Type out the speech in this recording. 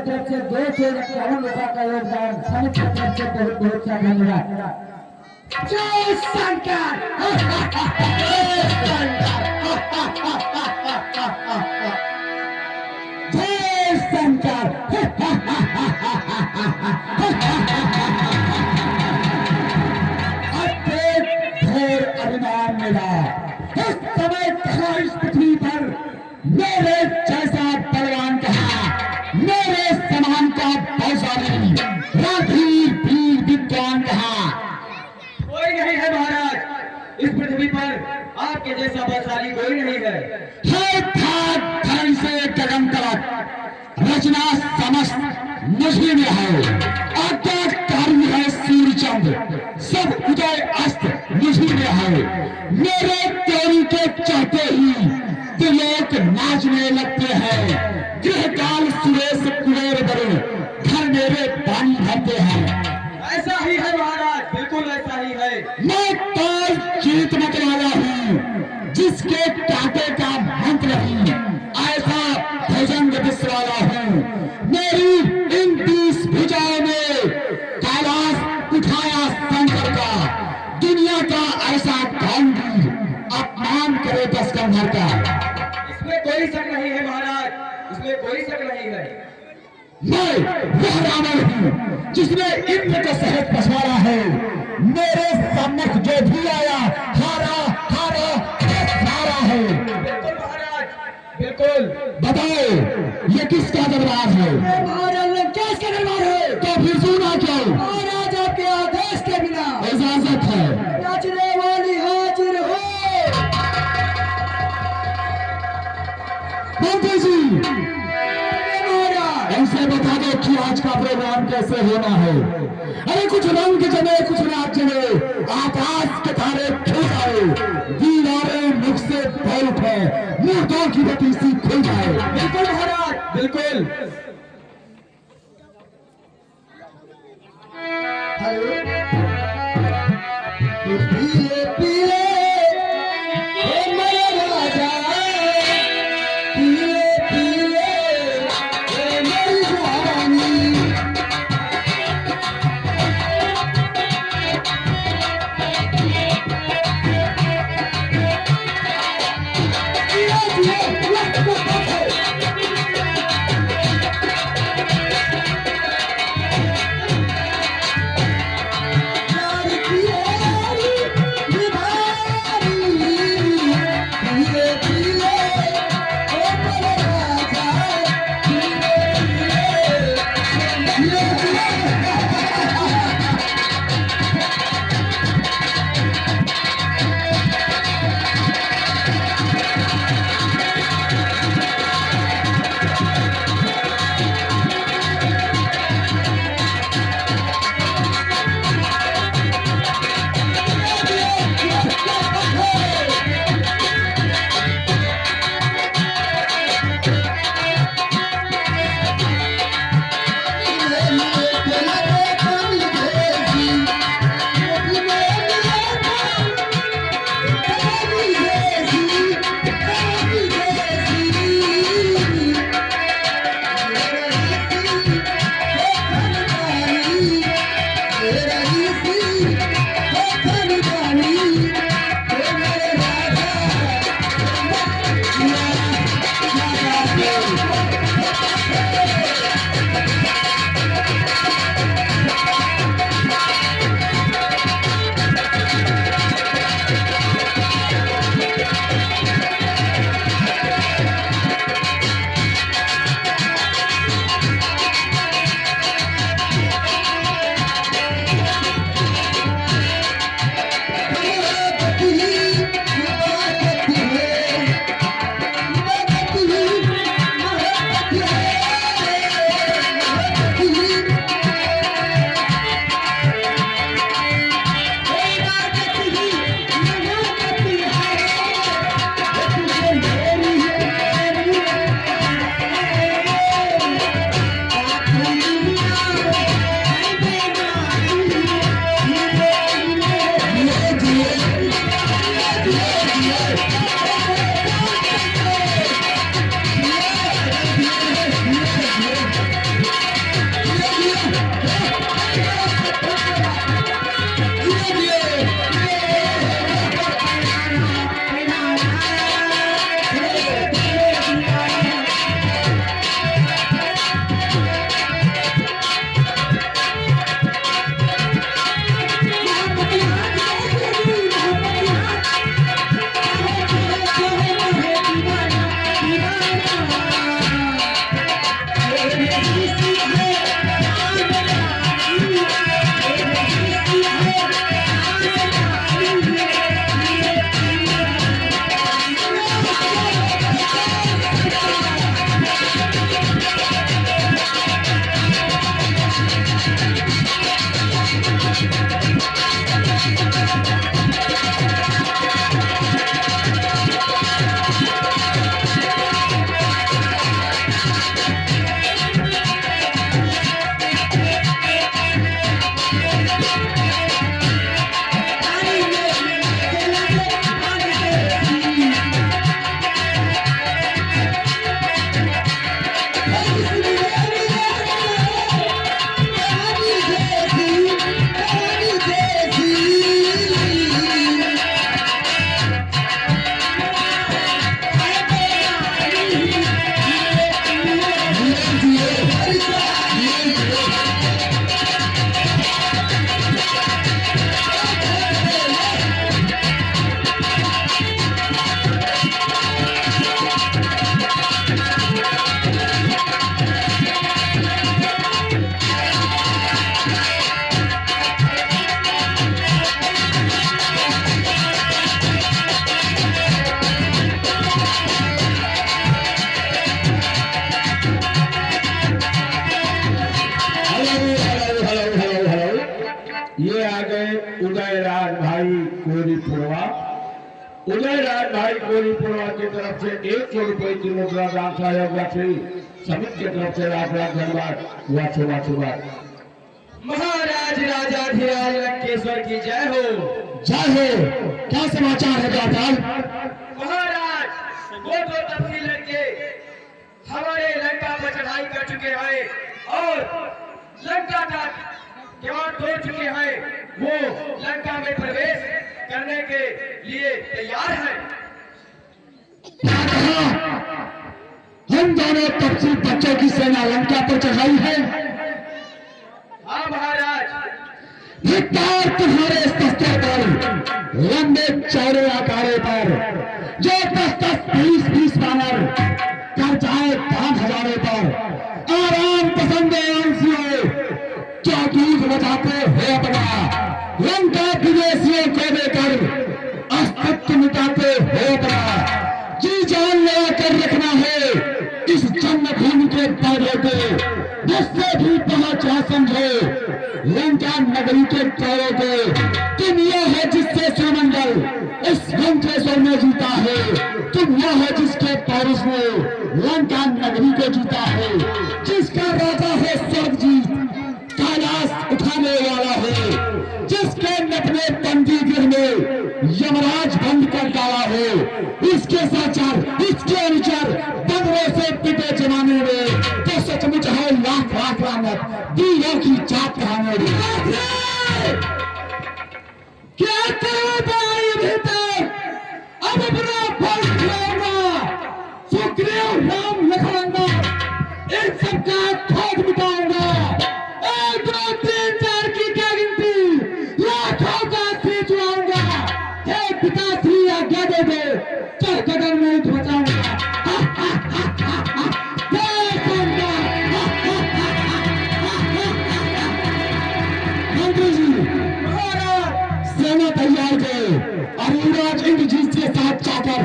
तरफ से 251 रुपये का योगदान, समिति की तरफ से बहुत बहुत सा धन्यवाद। जय शंकर। जय शंकर। घोर अभिमान मिला इस समय कहा इस पृथ्वी पर मेरे जैसा बलवान कहा, मेरे समान का बलशाली राधीर वीर विद्वान कहा। कोई नहीं है महाराज, इस पृथ्वी पर आपके जैसा बलशाली कोई नहीं है। धन से गगन तलक रचना समस्त मुझी में है, आज्ञाकारी है सूर्यचंद्र, सब उदय अस्त मुझी में है। मेरे तेरी के चाहते ही त्रिलोक नाचने लगते हैं, गृहकाल सुरेश कुबेर बड़े घर मेरे पानी भरते हैं। ऐसा ही है महाराज, बिल्कुल ऐसा ही है। मैं ताज जीतने वाला हूँ, जिसके कांटे का मंत्र नहीं, ऐसा भुजंग विश्वाला हूँ। मेरी इन 20 भुजाओं में कैलाश उठाया शंकर का, दुनिया का ऐसा गांधी अपमान करे 10 कंधर का। इसमें कोई शक नहीं है महाराज, इसमें कोई शक नहीं है। मैं वह रावण हूँ जिसने इंद्र को सहज पछाड़ा है। मेरे सम्मुख जो भी आया हारा हारा हारा है। बिल्कुल महाराज, बिल्कुल। बताओ ये किसका दरबार है? महाराज किसका दरबार है? तो फिर सुना क्यों? महाराज आपके आदेश के बिना इजाजत है। नाचने वाली हाजिर हो। मंत्री जी ऐसे बता दो कि आज का प्रोग्राम कैसे होना है। अरे कुछ रंग जमे कुछ नाच जमे, आकाश के तारे खिल आए, दीवारें मुख से बोल उठे, मुर्दों की बत्ती सी खुल जाए। बिल्कुल महाराज, बिल्कुल। पीले पीले मेरे राजा, पीले पीले मेरी जवानी। कोरी पुरवा उदय राज भाई कोरी पुरवा की तरफ से 100 रुपए की मुद्रा दान सहयोग राशि समिति की तरफ से लाख लाख धन्यवाद। वाचुवाद महाराज राजाधिराज लंकेश्वर की जय हो। जय हो। क्या समाचार है जापाल? महाराज वो दो तब्दील लड़के हमारे लंका पर चढ़ाई कर चुके हैं और लंका का किवाड़ तोड़ चुके हैं। वो लंका में प्रवेश करने के लिए तैयार है। क्या कहा? हम दोनों तपसी बच्चों की सेना लंका पर चढ़ाई है। हाँ महाराज, धिक्कार तुम्हारे शस्त्रों पर, लंबे चौड़े आकारों पर, जो 10-10, 20-20 बानर कर जाए 5,000 पर। आराम पसंद आंसियों जो दूध बचाते हो अपना, लंका विदेशियों को देकर अस्तित्व मिटाते हो अपना। जी जान लगा कर रखना है इस जन्मभूमि के पौधे को, जिससे भी पहुंचा समझो लंका नगरी के पैरों को। तुम यह है जिससे सुमंगल इस लंकेश्वर में जीता है। तुम यह है जिसके पौरुष ने लंका नगरी को जीता है, जिसका राजा है स्वर्गजीत, कैलाश उठाने वाला है, जिसके अपने बंदी गृह में यमराज बंद कर डाला है। इसके साचार, इसके अनुचर बंदरों से पिटे जमाने में तो सचमुच है लाख लाख लानत। दीयों की जात कहानी क्या करो भाई भीतर, अब अपना फल खिलाऊंगा। सुग्रीव राम लखनऊंगा, इन सबका खोज मिटाऊंगा। 1 2 3 4 की क्या गिनती, लाखों का श्री चुराऊंगा। हे पिताश्री आज्ञा दे दे, चल कदम में युद्ध बचाऊंगा। मंत्री जी, सेना तैयार करो और युवराज इंद्रजीत के साथ जाकर